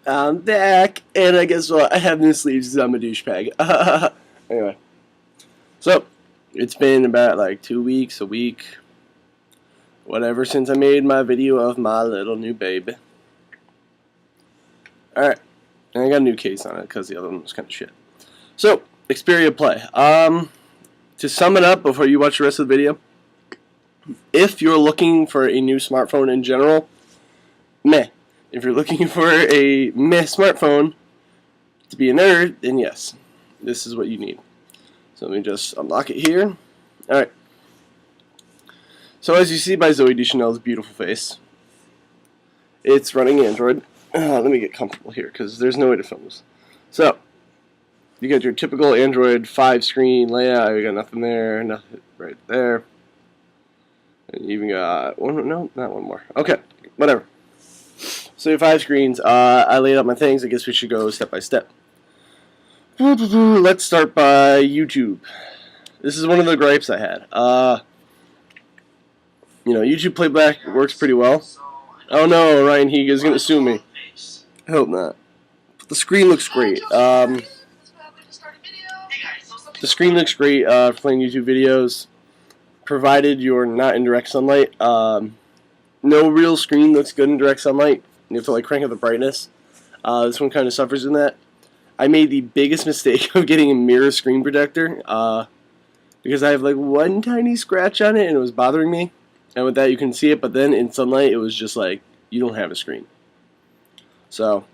I'm back, and I guess what? I have new sleeves because I'm a douchebag. Anyway, so it's been about like 2 weeks, a week, whatever, since I made my video of my little new baby. Alright, and I got a new case on it because the other one was kind of shit. So, Xperia Play. To sum it up before you watch the rest of the video, if you're looking for a new smartphone in general, meh. If you're looking for a meh smartphone to be a nerd, then yes, this is what you need. So let me just unlock it here. Alright. So as you see by Zoe Deschanel's beautiful face, it's running Android. Let me get comfortable here because there's no way to film this. So, you got your typical Android 5 screen layout. You got nothing there, nothing right there. And you even got one, no, not one more. Okay, whatever. So your 5 screens. I laid out my things. I guess we should go step by step. Let's start by YouTube. This is one of the gripes I had. YouTube playback works pretty well. Oh no, Ryan Higa is going to sue me. I hope not. But the screen looks great. The screen looks great for playing YouTube videos, provided you're not in direct sunlight. No real screen looks good in direct sunlight. You have to like crank up the brightness. This one kind of suffers in that. I made the biggest mistake of getting a mirror screen protector because I have like one tiny scratch on it and it was bothering me. And with that you can see it, but then in sunlight it was just like, you don't have a screen. So,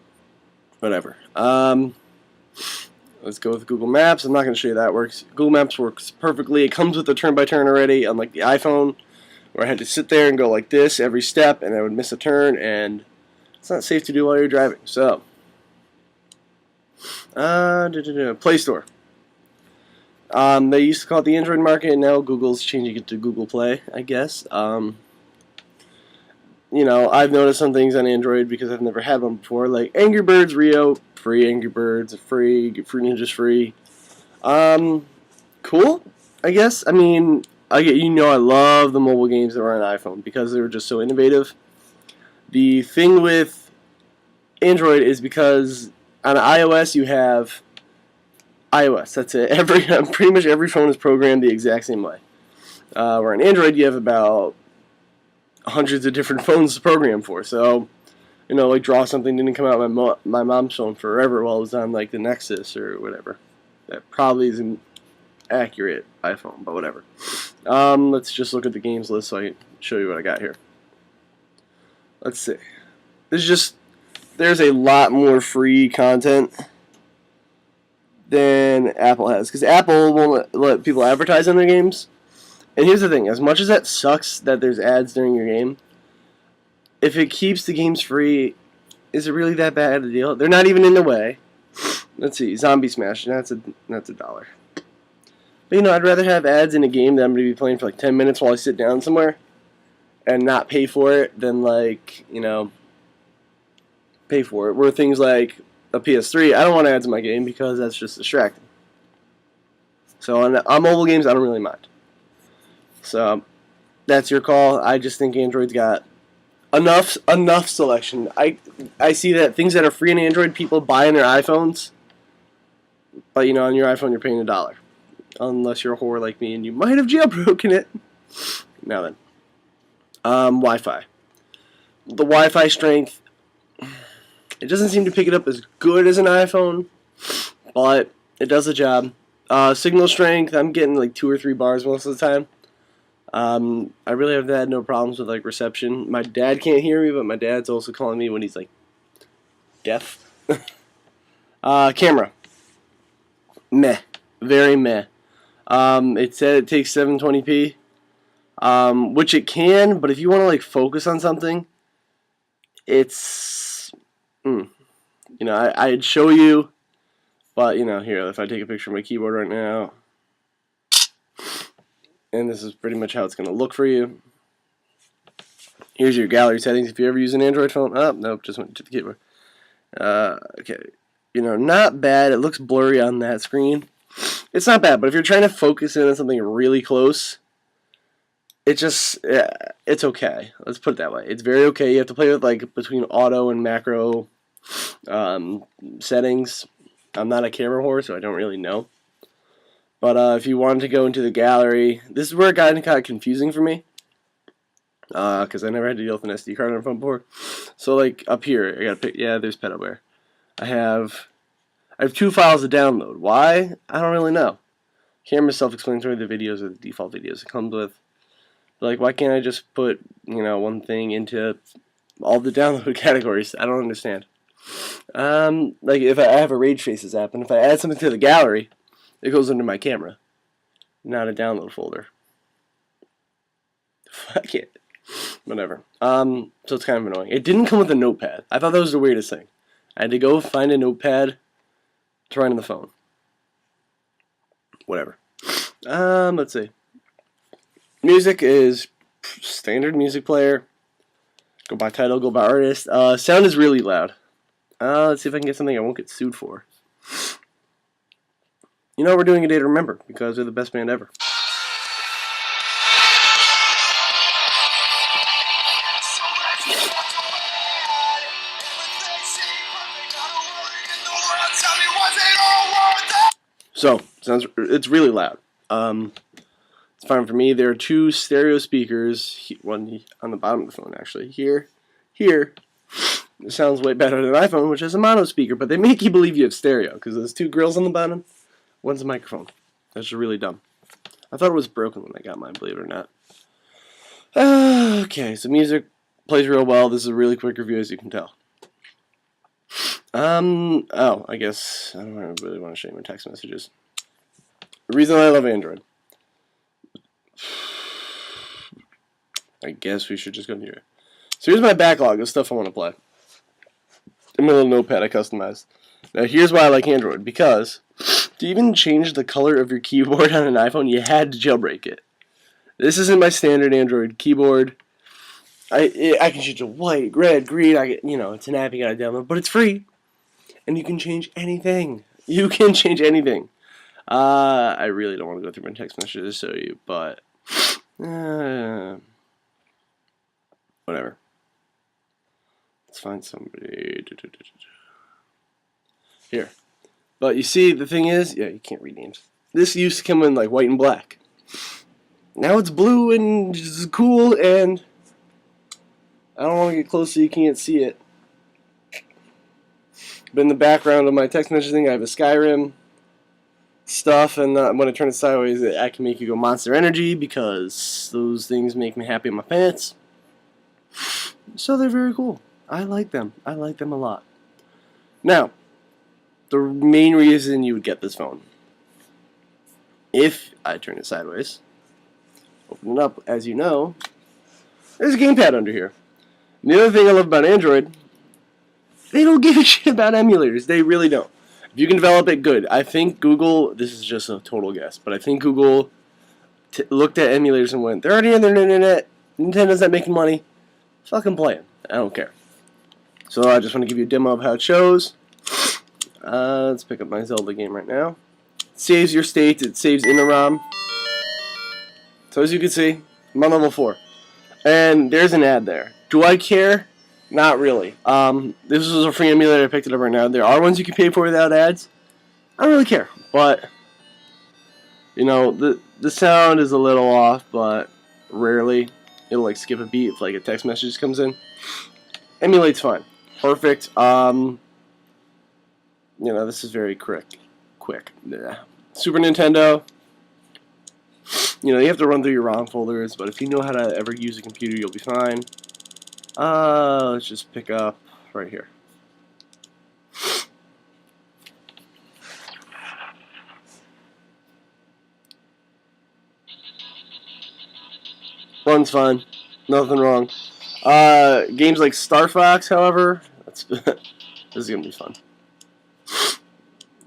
whatever. Let's go with Google Maps. I'm not going to show you that works. Google Maps works perfectly. It comes with a turn-by-turn already, unlike the iPhone, where I had to sit there and go like this every step, and I would miss a turn, and it's not safe to do while you're driving. So, Play Store. They used to call it the Android market, and now Google's changing it to Google Play, I guess. I've noticed some things on Android because I've never had one before, like Angry Birds Rio, free. Angry Birds, free. Fruit Ninja's free. Cool, I guess. I mean, I love the mobile games that were on iPhone because they were just so innovative. The thing with Android is because on iOS you have iOS. That's it. Pretty much every phone is programmed the exact same way. Where on Android you have about hundreds of different phones to program for. So, like Draw Something didn't come out on my mom's phone forever while it was on like the Nexus or whatever. That probably isn't accurate iPhone, but whatever. Let's just look at the games list so I can show you what I got here. Let's see. There's a lot more free content than Apple has, because Apple won't let people advertise on their games. And here's the thing, as much as that sucks that there's ads during your game, if it keeps the games free, is it really that bad a deal? They're not even in the way. Let's see, Zombie Smash, that's $1. But I'd rather have ads in a game that I'm going to be playing for like 10 minutes while I sit down somewhere and not pay for it than like, pay for it. Where things like a PS3, I don't want ads in my game because that's just distracting. So on mobile games, I don't really mind. So that's your call. I just think Android's got enough selection. I see that things that are free in Android, people buy in their iPhones, but on your iPhone you're paying $1, unless you're a whore like me and you might have jailbroken it. Now then, Wi-Fi. The Wi-Fi strength, it doesn't seem to pick it up as good as an iPhone, but it does the job. Signal strength, I'm getting like 2 or 3 bars most of the time. I really have had no problems with like reception. My dad can't hear me, but my dad's also calling me when he's like deaf. Camera, meh, very meh. It said it takes 720p, which it can, but if you want to like focus on something, it's, I'd show you, but here, if I take a picture of my keyboard right now. And this is pretty much how it's going to look for you. Here's your gallery settings if you ever use an Android phone. Oh, nope, just went to the keyboard. Okay. Not bad. It looks blurry on that screen. It's not bad, but if you're trying to focus in on something really close, it's okay. Let's put it that way. It's very okay. You have to play with like between auto and macro settings. I'm not a camera whore, so I don't really know. But if you wanted to go into the gallery, this is where it got kind of confusing for me. Because I never had to deal with an SD card on a phone before. So like up here, I gotta pick. Yeah, there's pedalware. I have 2 files to download. Why? I don't really know. Camera's self-explanatory. The videos are the default videos it comes with. But like, why can't I just put one thing into all the download categories? I don't understand. Like if I have a Rage Faces app, and if I add something to the gallery, it goes under my camera, not a download folder. Fuck it. Whatever. So it's kind of annoying. It didn't come with a notepad. I thought that was the weirdest thing. I had to go find a notepad to write on the phone. Whatever. Let's see. Music is standard music player. Go by title, go by artist. Sound is really loud. Let's see if I can get something I won't get sued for. You know, we're doing a day to remember because they're the best band ever. So, it's really loud. It's fine for me. There are 2 stereo speakers, one on the bottom of the phone actually. Here. It sounds way better than an iPhone, which has a mono speaker, but they make you believe you have stereo because there's 2 grills on the bottom. One's a microphone. That's really dumb. I thought it was broken when I got mine, believe it or not. Okay, so music plays real well. This is a really quick review, as you can tell. I guess I don't really want to show you my text messages. The reason I love Android. I guess we should just go here. So here's my backlog of stuff I want to play. In my little notepad I customized. Now here's why I like Android, because to even change the color of your keyboard on an iPhone, you had to jailbreak it. This isn't my standard Android keyboard. I can change to white, red, green. It's an app you gotta download, but it's free, and you can change anything. You can change anything. I really don't want to go through my text messages to show you, but whatever. Let's find somebody. Here. But you see, the thing is, yeah, you can't read names. This used to come in like white and black. Now it's blue and it's cool, and I don't want to get close so you can't see it. But in the background of my text messaging, I have a Skyrim stuff, and when I turn it sideways, I can make you go Monster Energy because those things make me happy in my pants. So they're very cool. I like them. I like them a lot. Now, the main reason you would get this phone, if I turn it sideways, open it up, as you know, there's a gamepad under here. And the other thing I love about Android, they don't give a shit about emulators. They really don't. If you can develop it, good. I think Google, this is just a total guess, but I think Google looked at emulators and went, they're already on their internet, Nintendo's not making money, fucking play it. I don't care. So I just want to give you a demo of how it shows. Let's pick up my Zelda game right now. It saves your state, it saves in a ROM. So as you can see, I'm on level 4. And there's an ad there. Do I care? Not really. This was a free emulator. I picked it up right now. There are ones you can pay for without ads. I don't really care. But, the sound is a little off, but rarely it'll like skip a beat if like a text message comes in. Emulate's fine. Perfect. This is very quick. Yeah. Super Nintendo. You have to run through your ROM folders, but if you know how to ever use a computer, you'll be fine. Let's just pick up right here. Runs fine. Nothing wrong. Games like Star Fox, however, this is going to be fun.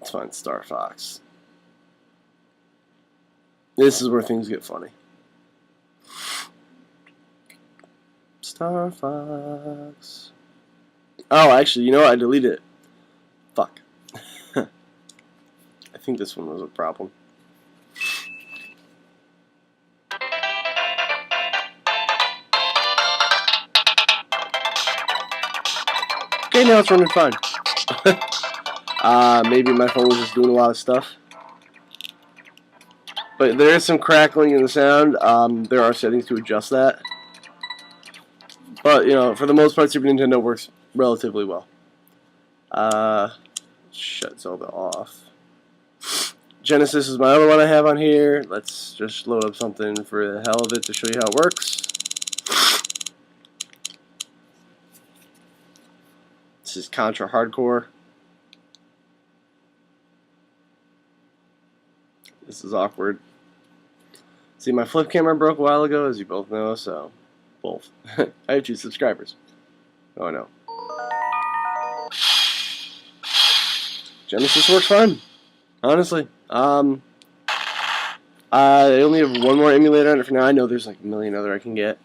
Let's find Star Fox. This is where things get funny. Star Fox. Oh, actually, you know what? I deleted it. Fuck. I think this one was a problem. Okay, now it's running fine. Maybe my phone was just doing a lot of stuff. But there is some crackling in the sound. There are settings to adjust that. But, you know, for the most part, Super Nintendo works relatively well. Shut Zelda off. Genesis is my other one I have on here. Let's just load up something for the hell of it to show you how it works. This is Contra Hardcore. This is awkward. See, my flip camera broke a while ago, as you both know, so both. I have 2 subscribers. Oh no. Genesis works fine, honestly. I only have one more emulator on it for now. I know there's like a million other I can get.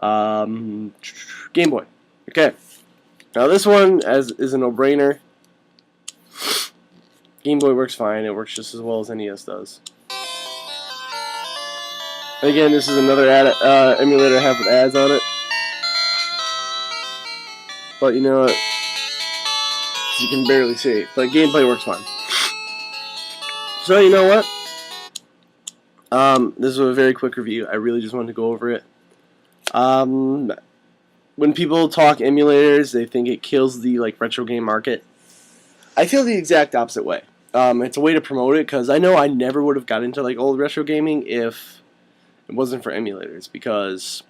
Game Boy. Okay. Now this one is a no-brainer. Game Boy works fine. It works just as well as NES does. Again, this is another emulator I have with ads on it. But you know what? You can barely see it. But gameplay works fine. So you know what? This is a very quick review. I really just wanted to go over it. When people talk emulators, they think it kills the retro game market. I feel the exact opposite way. It's a way to promote it, because I know I never would have got into old retro gaming if it wasn't for emulators, because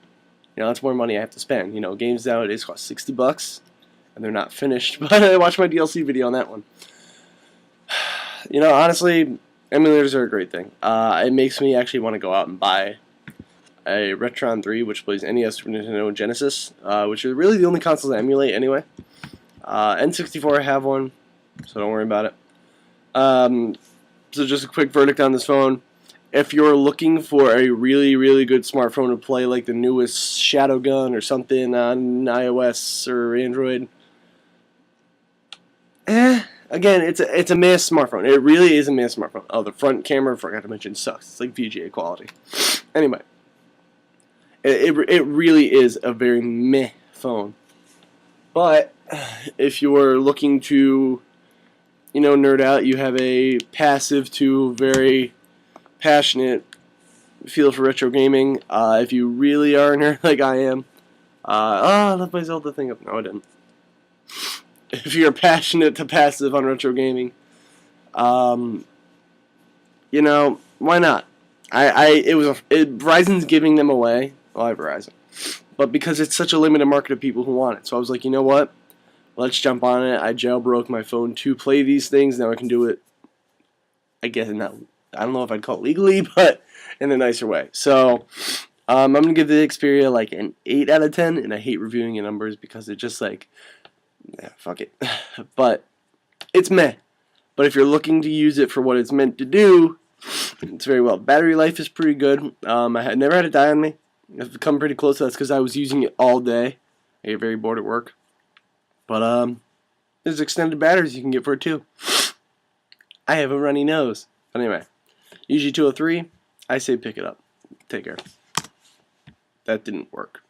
that's more money I have to spend. Games nowadays cost $60 and they're not finished. But I watched my DLC video on that one. Honestly, emulators are a great thing. It makes me actually want to go out and buy a Retron 3, which plays NES, Super Nintendo, and Genesis, which are really the only consoles I emulate anyway. N64, I have one, so don't worry about it. So just a quick verdict on this phone. If you're looking for a really, really good smartphone to play the newest Shadow Gun or something on iOS or Android, again, it's a mass smartphone. It really is a mass smartphone. Oh, the front camera, forgot to mention, sucks. It's like VGA quality. Anyway, it really is a very meh phone. But if you're looking to nerd out, you have a passive to very passionate feel for retro gaming. If you really are a nerd like I am, I left my Zelda thing up. No, I didn't. If you're passionate to passive on retro gaming, why not? Verizon's giving them away. Well, I have Verizon, but because it's such a limited market of people who want it, so I was like, you know what? Let's jump on it. I jailbroke my phone to play these things. Now I can do it, I guess, not, I don't know if I'd call it legally, but in a nicer way. So, I'm going to give the Xperia an 8 out of 10, and I hate reviewing the numbers because it's just fuck it. But it's meh. But if you're looking to use it for what it's meant to do, it's very well. Battery life is pretty good. I had never had it die on me. I've come pretty close to that because I was using it all day. I get very bored at work. But there's extended batteries you can get for it too. I have a runny nose. But anyway, UG203, I say pick it up. Take care. That didn't work.